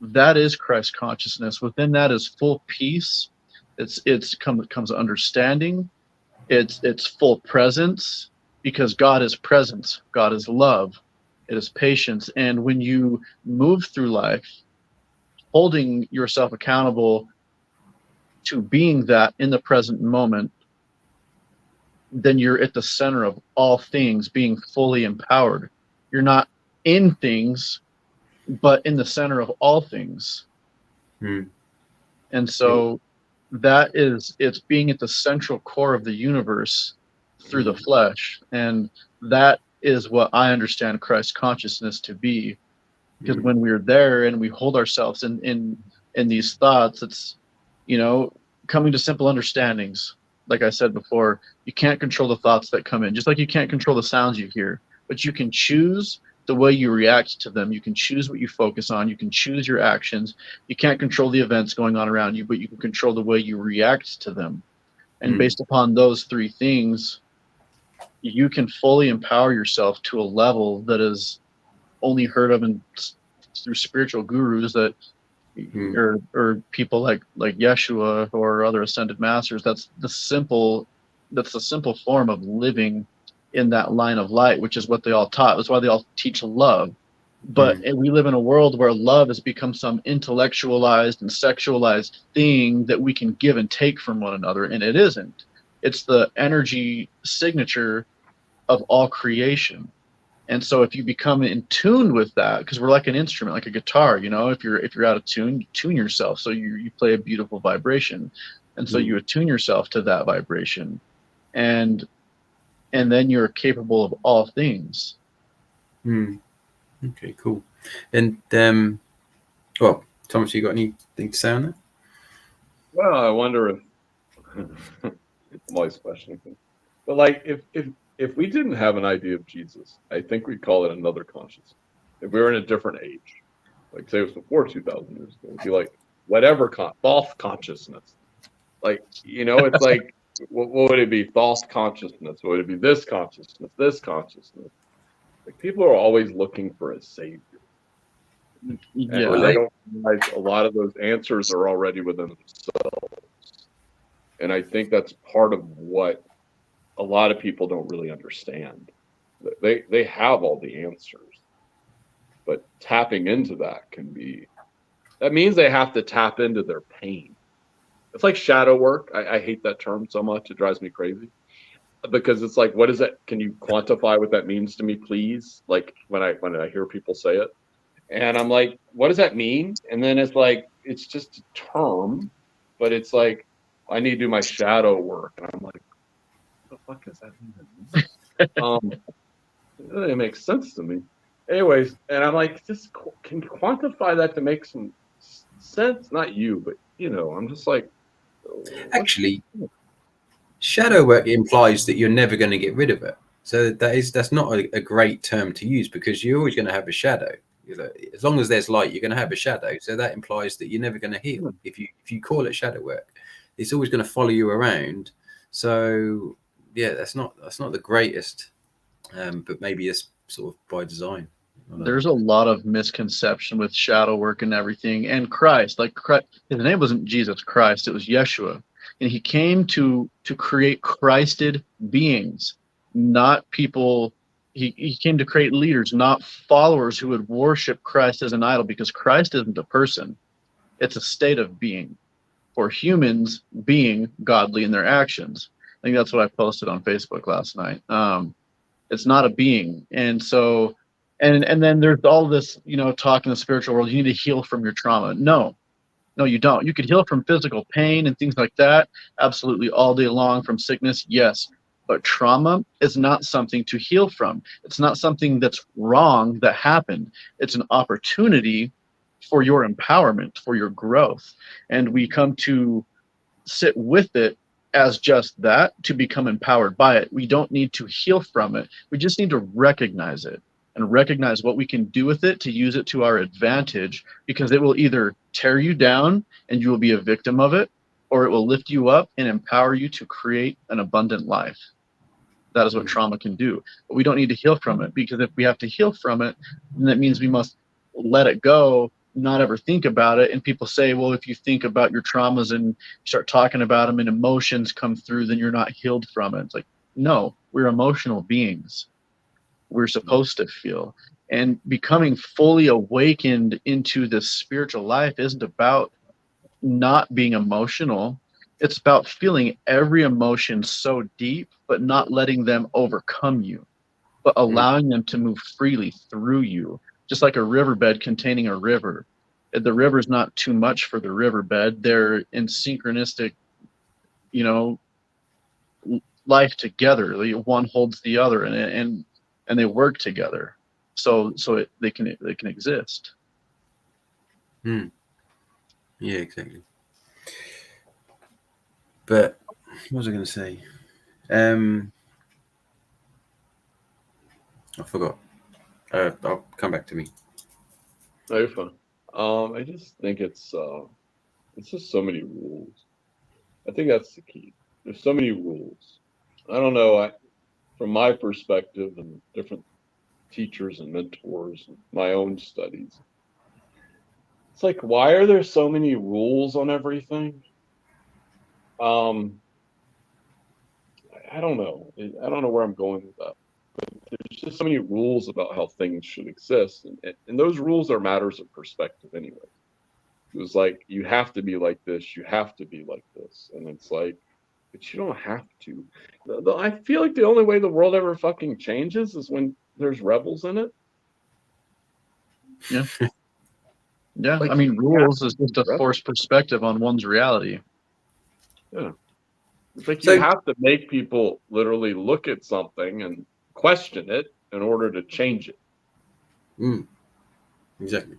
that is Christ consciousness. Within that is full peace. It comes understanding. It's full presence, because God is presence. God is love. It is patience. And when you move through life, holding yourself accountable to being that in the present moment, then you're at the center of all things, being fully empowered. You're not in things, but in the center of all things. And so it's being at the central core of the universe through the flesh. And that is what I understand Christ consciousness to be. Because when we're there and we hold ourselves in these thoughts, it's, coming to simple understandings. Like I said before, you can't control the thoughts that come in, just like you can't control the sounds you hear, but you can choose the way you react to them. You can choose what you focus on. You can choose your actions. You can't control the events going on around you, but you can control the way you react to them. And based upon those three things, you can fully empower yourself to a level that is only heard of through spiritual gurus that or people like Yeshua or other ascended masters. That's the simple that's a simple form of living in that line of light, which is what they all taught. That's why they all teach love. But we live in a world where love has become some intellectualized and sexualized thing that we can give and take from one another, and it isn't. It's the energy signature of all creation. And so if you become in tune with that, because we're like an instrument, like a guitar, if you're out of tune, you tune yourself. So you play a beautiful vibration. And so you attune yourself to that vibration. And then you're capable of all things. Okay, cool. And well, Thomas, you got anything to say on that? Well, I wonder if I'm always questioning things. But like if we didn't have an idea of Jesus, I think we'd call it another consciousness. If we were in a different age, like say it was before 2,000 years ago, it'd be like whatever false consciousness. Like, it's like what would it be? False consciousness. Would it be this consciousness, this consciousness? Like people are always looking for a savior. Yeah. And I don't realize a lot of those answers are already within themselves. And I think that's part of what a lot of people don't really understand. They have all the answers, but tapping into that means they have to tap into their pain. It's like shadow work. I hate that term so much. It drives me crazy because it's like, what is it? Can you quantify what that means to me, please? Like when I hear people say it, and I'm like, what does that mean? And then it's like, it's just a term, but it's like, I need to do my shadow work. And I'm like, what the fuck does that mean? It doesn't make sense to me. Anyways, and I'm like, just can you quantify that to make some sense? Not you, but I'm just like, Actually, shadow work implies that you're never going to get rid of it. So that's not a great term to use because you're always going to have a shadow. As long as there's light, you're going to have a shadow. So that implies that you're never going to heal. If you call it shadow work, it's always going to follow you around. So yeah, that's not the greatest, but maybe it's sort of by design. There's a lot of misconception with shadow work and everything. And Christ, his name wasn't Jesus Christ, it was Yeshua. And he came to create Christed beings, not people. He came to create leaders, not followers who would worship Christ as an idol, because Christ isn't a person. It's a state of being for humans being godly in their actions. I think that's what I posted on Facebook last night. It's not a being. And so, and then there's all this, talk in the spiritual world, you need to heal from your trauma. No, you don't. You could heal from physical pain and things like that. Absolutely. All day long from sickness. Yes. But trauma is not something to heal from. It's not something that's wrong that happened. It's an opportunity for your empowerment, for your growth. And we come to sit with it as just that, to become empowered by it. We don't need to heal from it. We just need to recognize it and recognize what we can do with it to use it to our advantage, because it will either tear you down and you will be a victim of it, or it will lift you up and empower you to create an abundant life. That is what trauma can do. But we don't need to heal from it, because if we have to heal from it, then that means we must let it go, not ever think about it. And people say, well, if you think about your traumas and start talking about them and emotions come through, then you're not healed from it. It's like, no, we're emotional beings. We're supposed to feel. And becoming fully awakened into this spiritual life isn't about not being emotional. It's about feeling every emotion so deep, but not letting them overcome you, but allowing them to move freely through you, just like a riverbed containing a river. The river's not too much for the riverbed. They're in synchronistic, life together. One holds the other, and they work together, so they can exist. Yeah, exactly. But what was I going to say? I forgot. I'll come back to me. No, you're fine. I just think it's just so many rules. I think that's the key. There's so many rules. I don't know. From my perspective and different teachers and mentors and my own studies, it's like, why are there so many rules on everything? I don't know. I don't know where I'm going with that. There's just so many rules about how things should exist, and those rules are matters of perspective anyway. It was like you have to be like this, you have to be like this, and it's like, but you don't have to. I feel like the only way the world ever fucking changes is when there's rebels in it. Yeah. Yeah. Like, I mean, rules is just a rebels. forced perspective on one's reality. Yeah. It's like you So have to make people literally look at something and question it in order to change it. exactly.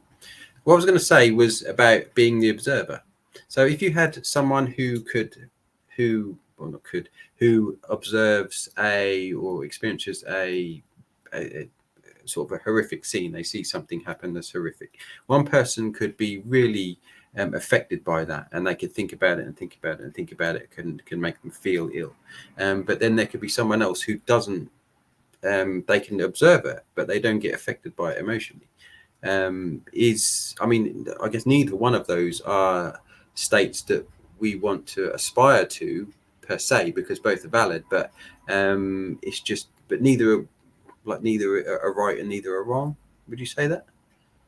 What I was going to say was about being the observer. So if you had someone who observes or experiences a sort of a horrific scene, they see something happen that's horrific. One person could be really affected by that, and they could think about it and think about it and think about it. Can make them feel ill. But then there could be someone else who doesn't. They can observe it, but they don't get affected by it emotionally. I guess neither one of those are states that we want to aspire to per se, because both are valid, but it's just, but neither are right and neither are wrong. Would you say that?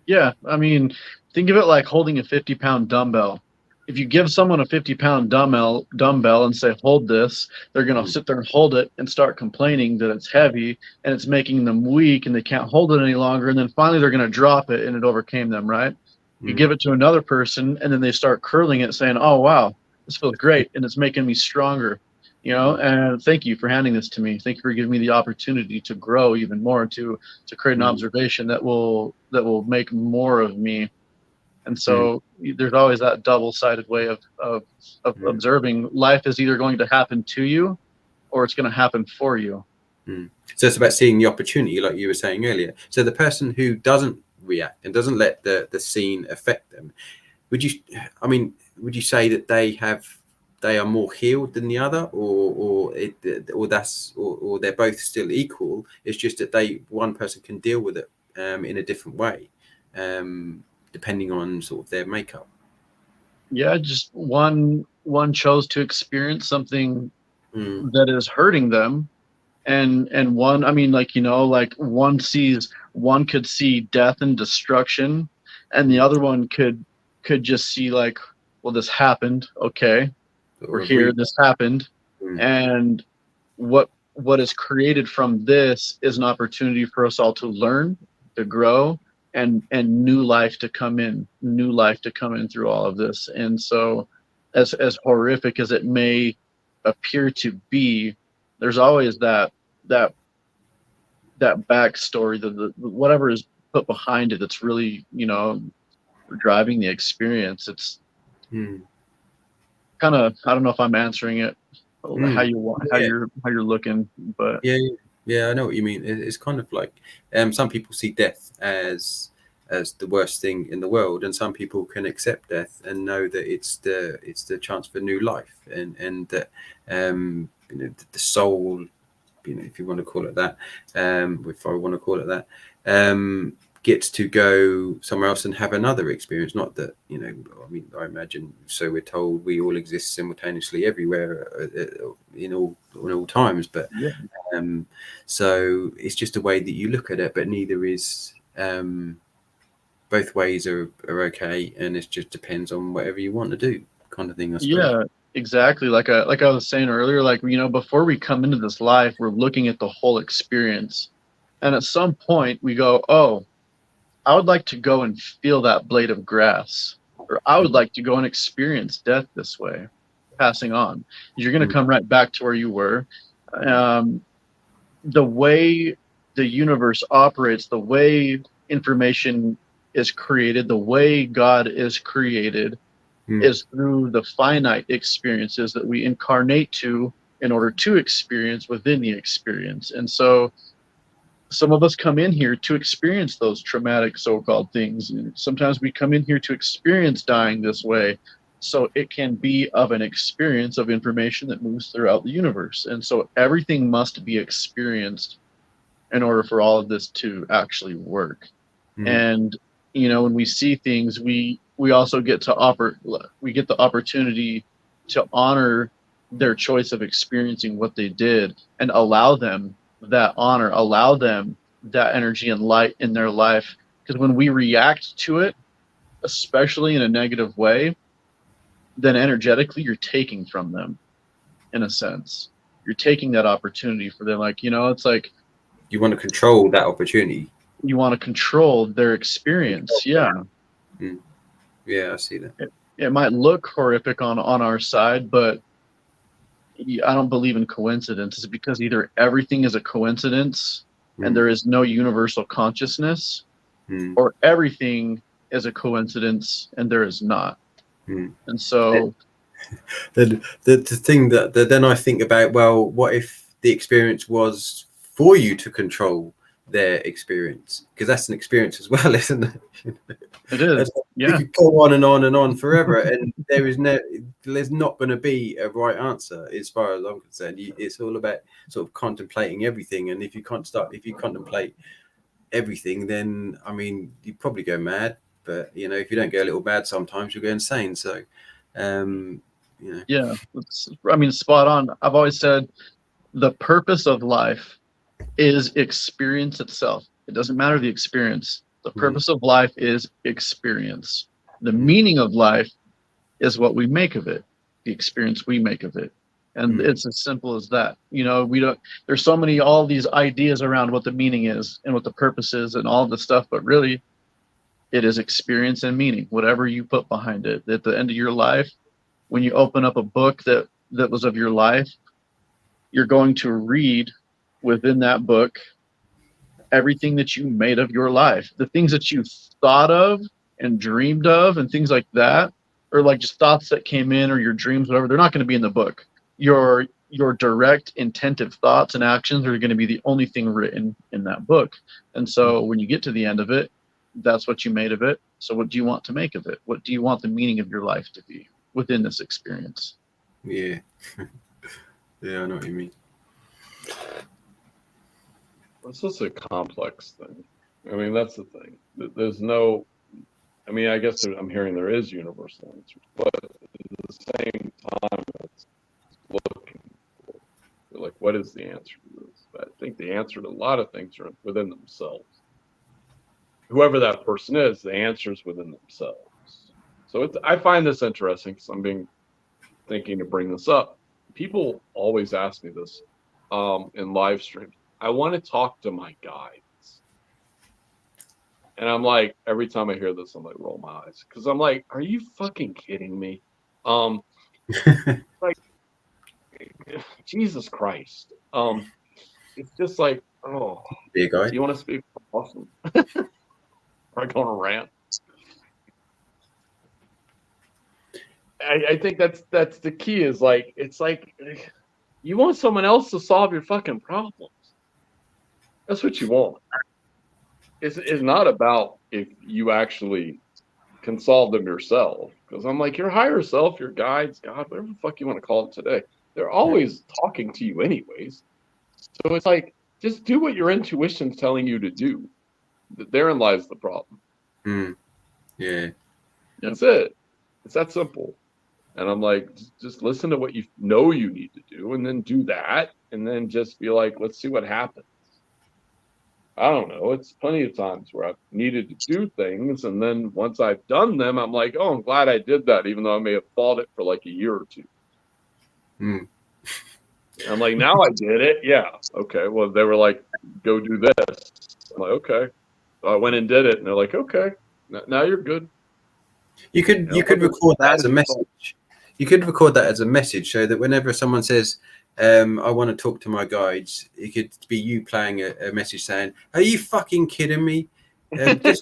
Yeah. I mean, think of it like holding a 50-pound dumbbell. If you give someone a 50-pound dumbbell and say, hold this, they're going to sit there and hold it and start complaining that it's heavy and it's making them weak and they can't hold it any longer. And then finally they're going to drop it and it overcame them, right? You give it to another person and then they start curling it saying, oh, wow, this feels great. And it's making me stronger, and thank you for handing this to me. Thank you for giving me the opportunity to grow even more, to create an observation that will make more of me. And so there's always that double-sided way of observing. Life is either going to happen to you or it's going to happen for you. So it's about seeing the opportunity, like you were saying earlier. So the person who doesn't react and doesn't let the scene affect them, would you say that they are more healed than the other, or they're both still equal? It's just that one person can deal with it in a different way, depending on sort of their makeup. Yeah, just one chose to experience something that is hurting them, and one, I mean, like one could see death and destruction, and the other one could just see like, well, this happened, okay, we're here, this happened, and what is created from this is an opportunity for us all to learn, to grow, and new life to come in through all of this. And so as horrific as it may appear to be, there's always that backstory, the whatever is put behind it that's really driving the experience. It's kind of, I don't know if I'm answering it how you want, how you're looking, but yeah, I know what you mean. It's kind of like some people see death as the worst thing in the world, and some people can accept death and know that it's the chance for new life, and that the soul, if you want to call it that, if I want to call it that, gets to go somewhere else and have another experience. Not that, I imagine, so we're told we all exist simultaneously everywhere in all times, but so it's just a way that you look at it, but neither is, both ways are okay, and it just depends on whatever you want to do, kind of thing, I suppose. Yeah, exactly. Like I was saying earlier, like, before we come into this life, we're looking at the whole experience. And at some point we go, oh, I would like to go and feel that blade of grass, or I would like to go and experience death this way, passing on. You're going to come right back to where you were. The way the universe operates, the way information is created, the way God is created, is through the finite experiences that we incarnate to in order to experience within the experience. And so some of us come in here to experience those traumatic so-called things. And sometimes we come in here to experience dying this way, so it can be of an experience of information that moves throughout the universe. And so everything must be experienced in order for all of this to actually work. And when we see things, we also get to the opportunity to honor their choice of experiencing what they did, and allow them that honor, allow them that energy and light in their life. Because when we react to it, especially in a negative way, then energetically you're taking from them, in a sense. You're taking that opportunity for them. Like, it's like You want to control that opportunity. you want to control their experience. Yeah. Yeah, I see that. It might look horrific on our side, but I don't believe in coincidences, because either everything is a coincidence and there is no universal consciousness, or everything is a coincidence and there is not. And so the thing that then I think about, well, what if the experience was for you to control their experience? Because that's an experience as well, isn't it? It is. Yeah. You go on and on and on forever, and there's not going to be a right answer as far as I'm concerned. It's all about sort of contemplating everything, and if you contemplate everything, then I mean, you probably go mad. But if you don't go a little mad, sometimes you'll go insane. So, yeah, I mean, spot on. I've always said the purpose of life is experience itself. It doesn't matter the experience. The purpose of life is experience. The meaning of life is what we make of it, the experience we make of it. And it's as simple as that. There's so many, all these ideas around what the meaning is and what the purpose is and all this stuff, but really it is experience and meaning, whatever you put behind it. At the end of your life, when you open up a book that was of your life, you're going to read within that book everything that you made of your life, the things that you thought of and dreamed of and things like that, or like just thoughts that came in, or your dreams, whatever. They're not going to be in the book. Your direct intentive thoughts and actions are going to be the only thing written in that book. And so when you get to the end of it, that's what you made of it. So what do you want to make of it? What do you want the meaning of your life to be within this experience? Yeah. Yeah, I know what you mean. It's just a complex thing. I mean, that's the thing. There's no, I mean, I guess I'm hearing there is universal answers, but at the same time, it's looking for, like, what is the answer to this? I think the answer to a lot of things are within themselves. Whoever that person is, the answer is within themselves. So I find this interesting because I'm thinking to bring this up. People always ask me this in live streams. I want to talk to my guides. And I'm like, every time I hear this, I'm like, roll my eyes. Because I'm like, are you fucking kidding me? Like, Jesus Christ. It's just like, oh, be a guy. Do you want to speak awesome? Or go on a rant? I think that's the key, is like, it's like you want someone else to solve your fucking problems. That's what you want. It's not about if you actually can solve them yourself. Because I'm like, your higher self, your guides, God, whatever the fuck you want to call it today, they're always talking to you anyways. So it's like, just do what your intuition's telling you to do. Therein lies the problem. Yeah. That's it. It's that simple. And I'm like, just listen to what you know you need to do, and then do that, and then just be like, let's see what happens. I don't know. It's plenty of times where I've needed to do things, and then once I've done them, I'm like, oh, I'm glad I did that, even though I may have fought it for like a year or two. I'm like, now I did it. Yeah. Okay. Well, they were like, go do this. I'm like, okay. So I went and did it, and they're like, okay, now you're good. You could record that as a message. You could record that as a message, so that whenever someone says, I want to talk to my guides, it could be you playing a message saying, are you fucking kidding me? This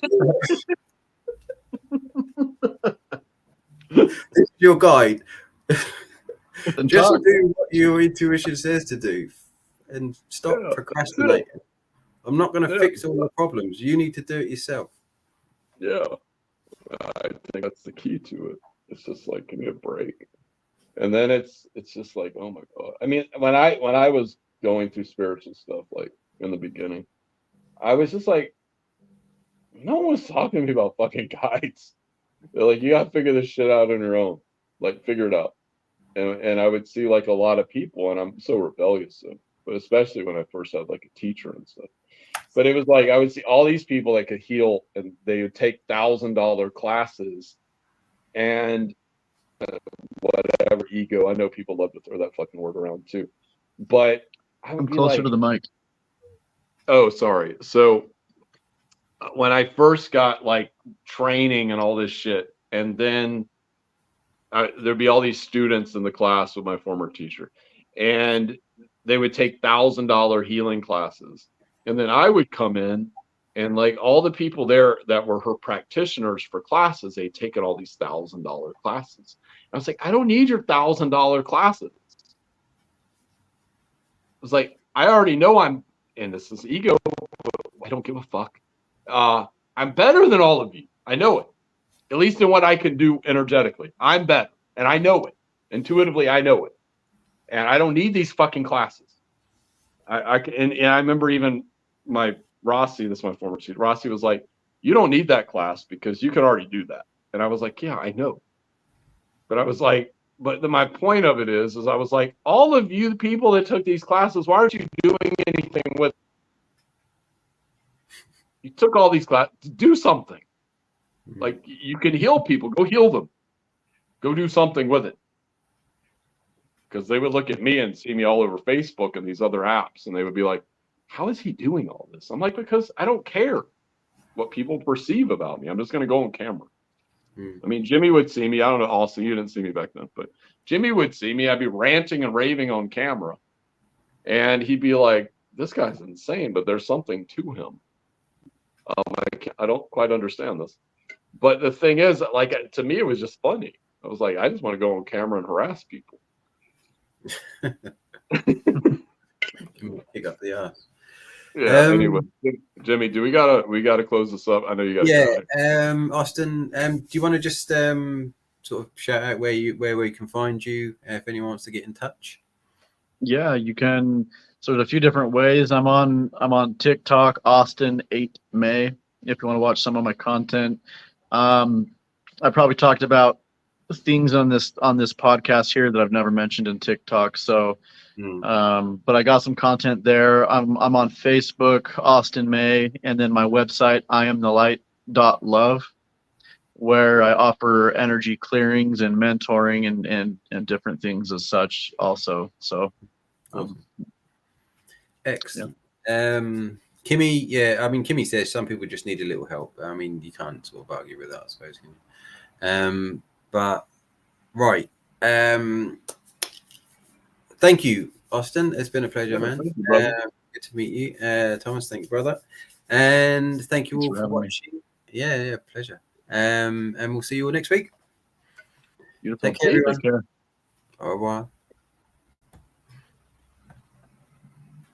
is your guide. Just do what your intuition says to do, and stop procrastinating. I'm not going to fix all the problems. You need to do it yourself. Yeah. I think that's the key to it. It's just like, give me a break. And then it's just like, oh my God. I mean, when I was going through spiritual stuff, like in the beginning, I was just like, no one was talking to me about fucking guides. They're like, you gotta figure this shit out on your own. Like, figure it out. and I would see like a lot of people, and I'm so rebellious, but especially when I first had like a teacher and stuff. But it was like I would see all these people that could heal, and they would take $1,000 classes, and whatever ego. I know people love to throw that fucking word around too, but I would I'm be closer like, to the mic. oh, sorry. So when I first got like training and all this shit, and then there'd be all these students in the class with my former teacher, and they would take $1,000 healing classes, and then I would come in, and like all the people there that were her practitioners for classes, they'd taken all these $1,000 classes. I was like, I don't need your $1,000 classes. It was like, I already know and this is ego. I don't give a fuck. I'm better than all of you. I know it. At least in what I can do energetically. I'm better. And I know it. Intuitively, I know it. And I don't need these fucking classes. And I remember even my Rossi, this is my former student, Rossi was like, you don't need that class because you can already do that. And I was like, yeah, I know. But I was like, but my point of it is I was like, all of you people that took these classes, why aren't you doing anything with? You took all these classes, do something. Like you can heal people, go heal them. Go do something with it. Because they would look at me and see me all over Facebook and these other apps, and they would be like, how is he doing all this? I'm like, because I don't care what people perceive about me. I'm just going to go on camera. I mean, Jimmy would see me. I don't know, Austin, you didn't see me back then, but Jimmy would see me. I'd be ranting and raving on camera. And he'd be like, this guy's insane, but there's something to him. I don't quite understand this. But the thing is, like, to me, it was just funny. I was like, I just want to go on camera and harass people. Pick up the ass. Yeah. Anyway, Jimmy, we gotta close this up? I know you got. Yeah. Austin, do you want to just sort of shout out where we can find you if anyone wants to get in touch? Yeah, you can. So there's a few different ways. I'm on TikTok, Austin 8 May. If you want to watch some of my content, I probably talked about things on this podcast here that I've never mentioned in TikTok. So, but I got some content there. I'm on Facebook, Austin May, and then my website, IamTheLight.love, where I offer energy clearings and mentoring and different things as such also. So, excellent. Yeah. Kimmy, yeah, I mean, Kimmy says some people just need a little help. I mean, you can't sort of argue with that, I suppose. But right. Thank you, Austin. It's been a pleasure, man. Thank you, brother. Good to meet you, Thomas. Thank you, brother. And thank you all for watching. Yeah, pleasure. And we'll see you all next week. Beautiful. Take care, everyone. Take care. Au revoir.